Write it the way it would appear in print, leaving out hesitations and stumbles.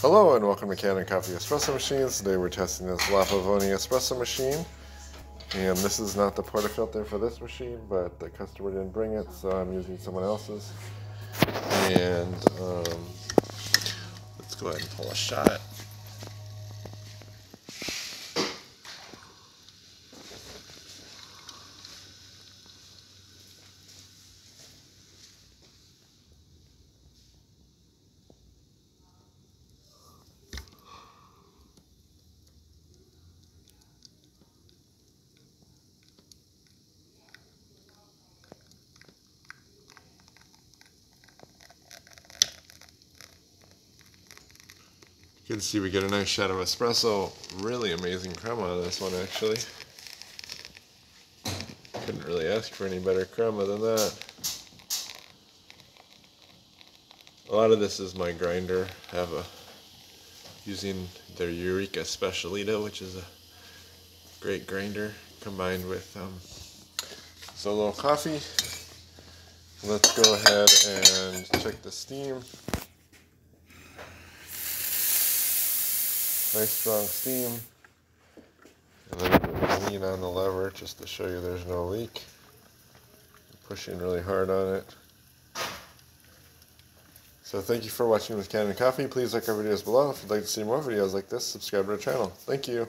Hello and welcome to Cannon Coffee Espresso Machines. Today we're testing this Pavoni espresso machine. And this is not the portafilter for this machine, but the customer didn't bring it, so I'm using someone else's. And let's go ahead and pull a shot. You can see we get a nice shot of espresso. Really amazing crema on this one, actually. Couldn't really ask for any better crema than that. A lot of this is my grinder. I have using their Eureka Specialita, which is a great grinder, combined with solo coffee. Let's go ahead and check the steam. Nice strong steam. A little bit of lean on the lever just to show you there's no leak. I'm pushing really hard on it. So thank you for watching with Cannon Coffee. Please like our videos below. If you'd like to see more videos like this, subscribe to our channel. Thank you.